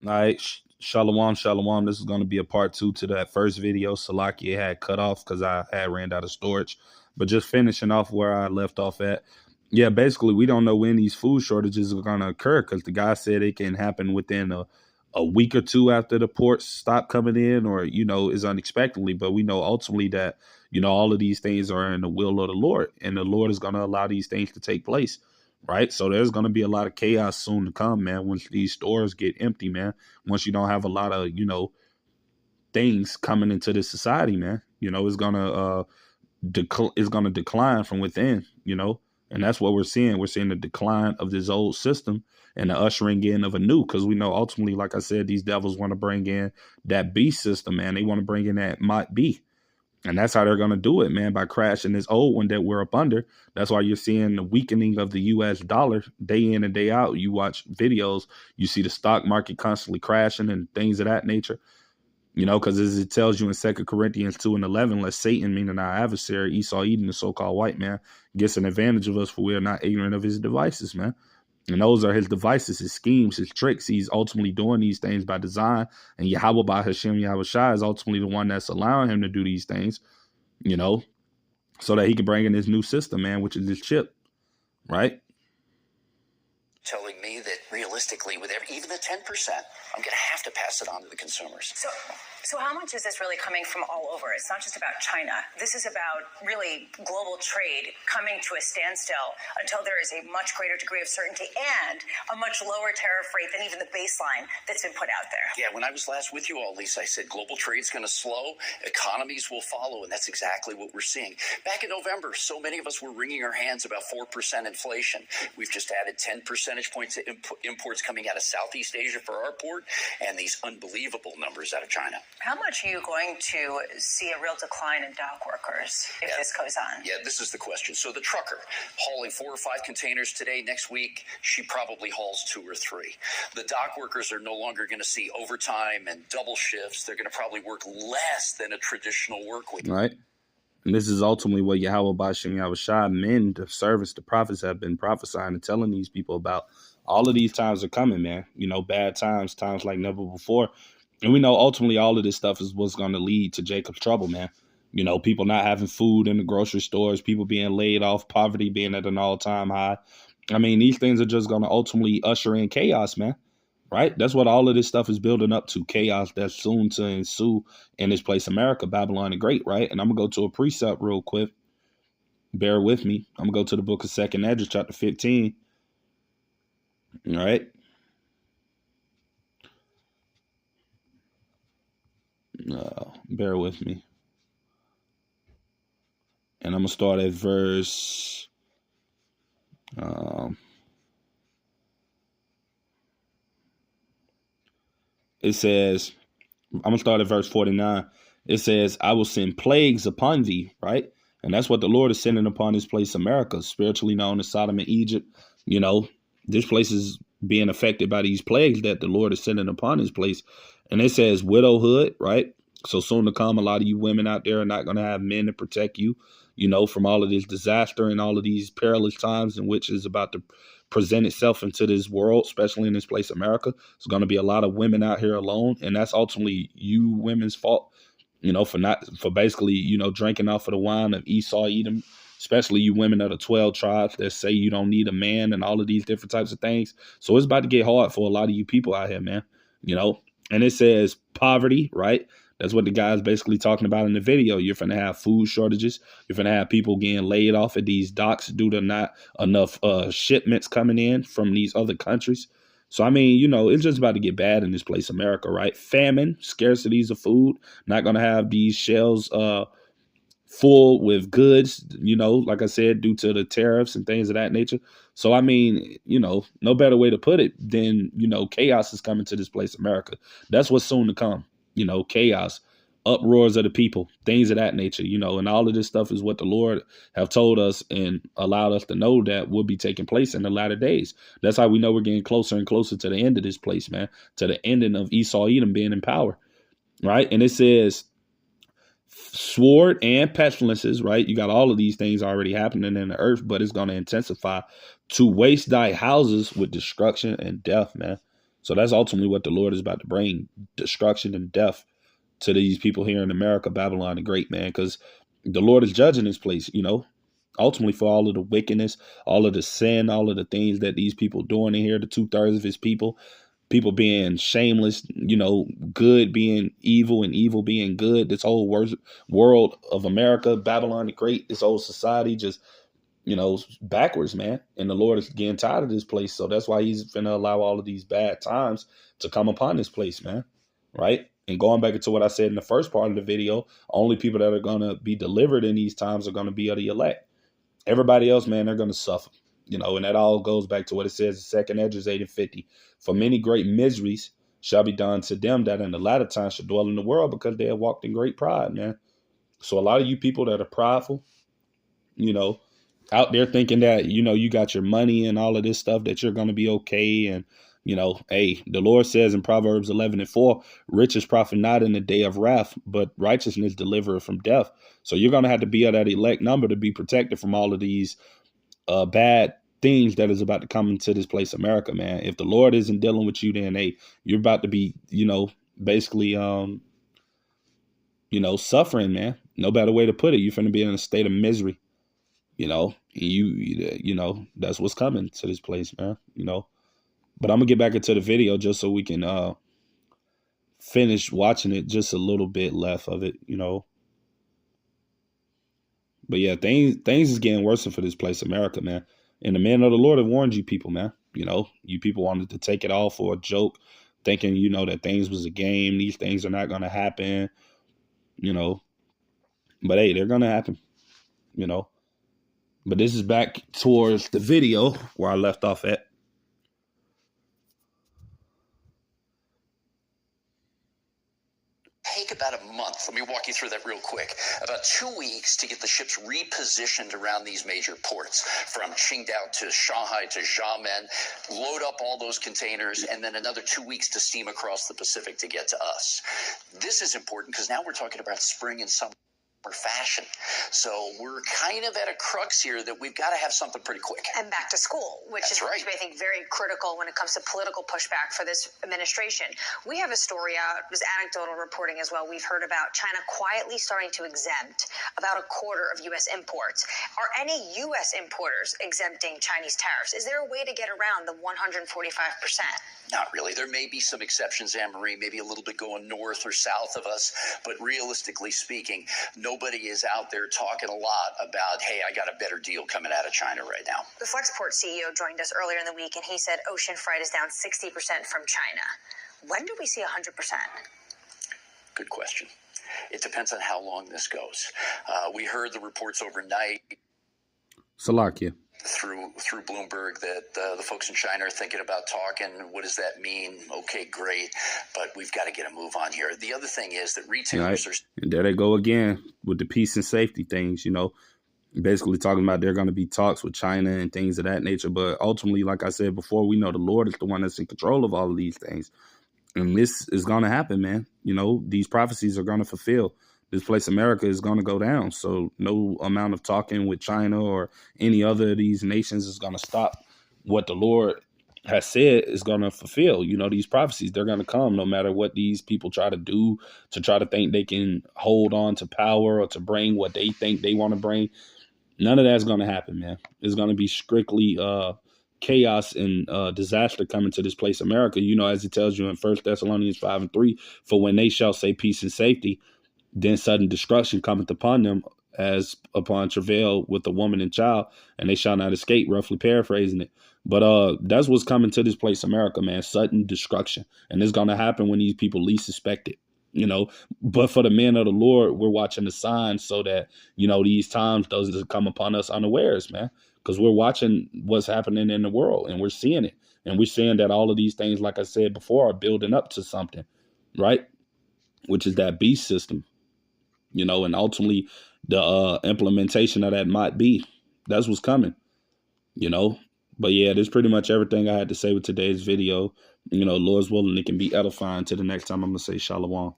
All right, shalom, shalom. This is going to be a part two to that first video. Salakia had cut off because I had ran out of storage. But just finishing off where I left off at. Yeah, basically, we don't know when these food shortages are going to occur because the guy said it can happen within a week or two after the ports stop coming in, or, is unexpectedly. But we know ultimately that, all of these things are in the will of the Lord, and the Lord is going to allow these things to take place. Right. So there's going to be a lot of chaos soon to come, man, once these stores get empty, man. Once you don't have a lot of, things coming into this society, man, it's going to it's going to decline from within, and that's what we're seeing. We're seeing the decline of this old system and the ushering in of a new, because we know ultimately, like I said, these devils want to bring in that beast system, man. They want to bring in that might be. And that's how they're going to do it, man, by crashing this old one that we're up under. That's why you're seeing the weakening of the U.S. dollar day in and day out. You watch videos, you see the stock market constantly crashing and things of that nature, because as it tells you in 2 Corinthians 2:11, let Satan, meaning our adversary, Esau, Edom, the so-called white man, gets an advantage of us, for we are not ignorant of his devices, man. And those are his devices, his schemes, his tricks. He's ultimately doing these things by design. And Yahweh by Hashem Yahweh Shai is ultimately the one that's allowing him to do these things, so that he can bring in this new system, man, which is this chip, right? Telling me that realistically, with even the 10%, I'm going to have to pass it on to the consumers. So how much is this really coming from all over? It's not just about China. This is about really global trade coming to a standstill until there is a much greater degree of certainty and a much lower tariff rate than even the baseline that's been put out there. Yeah, when I was last with you all, Lisa, I said global trade's going to slow, economies will follow, and that's exactly what we're seeing. Back in November, so many of us were wringing our hands about 4% inflation. We've just added 10 percentage points of imports coming out of Southeast Asia for our port, and these unbelievable numbers out of China. How much are you going to see a real decline in dock workers if this goes on? Yeah, this is the question. So the trucker hauling 4 or 5 containers today, next week, she probably hauls 2 or 3. The dock workers are no longer going to see overtime and double shifts. They're going to probably work less than a traditional work week. Right. And this is ultimately what Yahweh Bashem Yahweh Shai, men of service, the prophets have been prophesying and telling these people about. All of these times are coming, man. Bad times, times like never before. And we know ultimately all of this stuff is what's going to lead to Jacob's trouble, man. People not having food in the grocery stores, people being laid off, poverty being at an all-time high. I mean, these things are just going to ultimately usher in chaos, man. Right? That's what all of this stuff is building up to, chaos that's soon to ensue in this place, America, Babylon the Great, right? And I'm going to go to a precept real quick. Bear with me. I'm going to go to the book of 2nd Esdras, chapter 15. All right. Bear with me. And I'm going to start at verse... it says, I'm going to start at verse 49. It says, I will send plagues upon thee, right? And that's what the Lord is sending upon this place, America, spiritually known as Sodom and Egypt. This place is being affected by these plagues that the Lord is sending upon this place. And it says widowhood, right? So soon to come, a lot of you women out there are not going to have men to protect you, from all of this disaster and all of these perilous times in which is about to present itself into this world, especially in this place, America. There's going to be a lot of women out here alone. And that's ultimately you women's fault, for basically, drinking off of the wine of Esau, Edom, especially you women of the 12 tribes that say you don't need a man and all of these different types of things. So it's about to get hard for a lot of you people out here, man, and it says poverty, right? That's what the guy's basically talking about in the video. You're going to have food shortages. You're going to have people getting laid off at these docks due to not enough shipments coming in from these other countries. So, I mean, it's just about to get bad in this place, America, right? Famine, scarcities of food, not going to have these shelves full with goods, like I said, due to the tariffs and things of that nature. So, I mean, no better way to put it than, chaos is coming to this place, America. That's what's soon to come, chaos, uproars of the people, things of that nature, and all of this stuff is what the Lord have told us and allowed us to know that will be taking place in the latter days. That's how we know we're getting closer and closer to the end of this place, man, to the ending of Esau, Edom being in power, right? And it says, sword and pestilences, right? You got all of these things already happening in the earth, but it's going to intensify to waste thy houses with destruction and death, man. So that's ultimately what the Lord is about to bring, destruction and death to these people here in America, Babylon the Great, man, because the Lord is judging this place, ultimately for all of the wickedness, all of the sin, all of the things that these people doing in here, the 2/3 of his people being shameless, good being evil and evil being good. This whole world of America, Babylon the Great, this whole society just, backwards, man. And the Lord is getting tired of this place. So that's why he's going to allow all of these bad times to come upon this place, man. Right. And going back into what I said in the first part of the video, only people that are going to be delivered in these times are going to be of the elect. Everybody else, man, they're going to suffer. And that all goes back to what it says in 2 Esdras 8:50. For many great miseries shall be done to them that in the latter time shall dwell in the world, because they have walked in great pride, man. So a lot of you people that are prideful, out there thinking that, you got your money and all of this stuff, that you're going to be okay. And, hey, the Lord says in Proverbs 11:4, riches profit not in the day of wrath, but righteousness delivereth from death. So you're going to have to be of that elect number to be protected from all of these bad things that is about to come into this place, America, man. If the Lord isn't dealing with you, then hey, you're about to be, basically, suffering, man. No better way to put it. You're going to be in a state of misery, that's what's coming to this place, man, But I'm gonna get back into the video just so we can finish watching it. Just a little bit left of it, But yeah, things is getting worse for this place, America, man. And the man of the Lord have warned you people, man. You people wanted to take it all for a joke, thinking, that things was a game. These things are not going to happen, But hey, they're going to happen, But this is back towards the video where I left off at. Take about a month. Let me walk you through that real quick. About 2 weeks to get the ships repositioned around these major ports, from Qingdao to Shanghai to Xiamen, load up all those containers, and then another 2 weeks to steam across the Pacific to get to us. This is important because now we're talking about spring and summer fashion. So we're kind of at a crux here that we've got to have something pretty quick. And back to school, which That's is, right. I think, very critical when it comes to political pushback for this administration. We have a story out, it was anecdotal reporting as well. We've heard about China quietly starting to exempt about a quarter of U.S. imports. Are any U.S. importers exempting Chinese tariffs? Is there a way to get around the 145%? Not really. There may be some exceptions, Anne-Marie, maybe a little bit going north or south of us, but realistically speaking, nobody is out there talking a lot about, hey, I got a better deal coming out of China right now. The Flexport CEO joined us earlier in the week, and he said ocean freight is down 60% from China. When do we see 100%? Good question. It depends on how long this goes. We heard the reports overnight Salakia. through Bloomberg that the folks in China are thinking about talking. What does that mean? Okay, great, but we've got to get a move on here. The other thing is that retailers are... And there they go again with the peace and safety things, basically talking about there are going to be talks with China and things of that nature. But ultimately, like I said before, we know the Lord is the one that's in control of all of these things. And this is going to happen, man. These prophecies are going to fulfill. This place, America, is going to go down. So no amount of talking with China or any other of these nations is going to stop what the Lord has said is going to fulfill. These prophecies, they're going to come no matter what these people try to do to try to think they can hold on to power or to bring what they think they want to bring. None of that's going to happen, man. It's going to be strictly chaos and disaster coming to this place, America. As it tells you in 1 Thessalonians 5:3, for when they shall say peace and safety, then sudden destruction cometh upon them as upon travail with a woman and child, and they shall not escape, roughly paraphrasing it. But that's what's coming to this place, America, man. Sudden destruction. And it's going to happen when these people least suspect it, But for the men of the Lord, we're watching the signs so that, these times doesn't come upon us unawares, man. Because we're watching what's happening in the world and we're seeing it. And we're seeing that all of these things, like I said before, are building up to something, right? Which is that beast system. And ultimately the implementation of that might be. That's what's coming, But yeah, that's pretty much everything I had to say with today's video. Lord's willing, it can be edifying. Till the next time, I'm going to say shalom.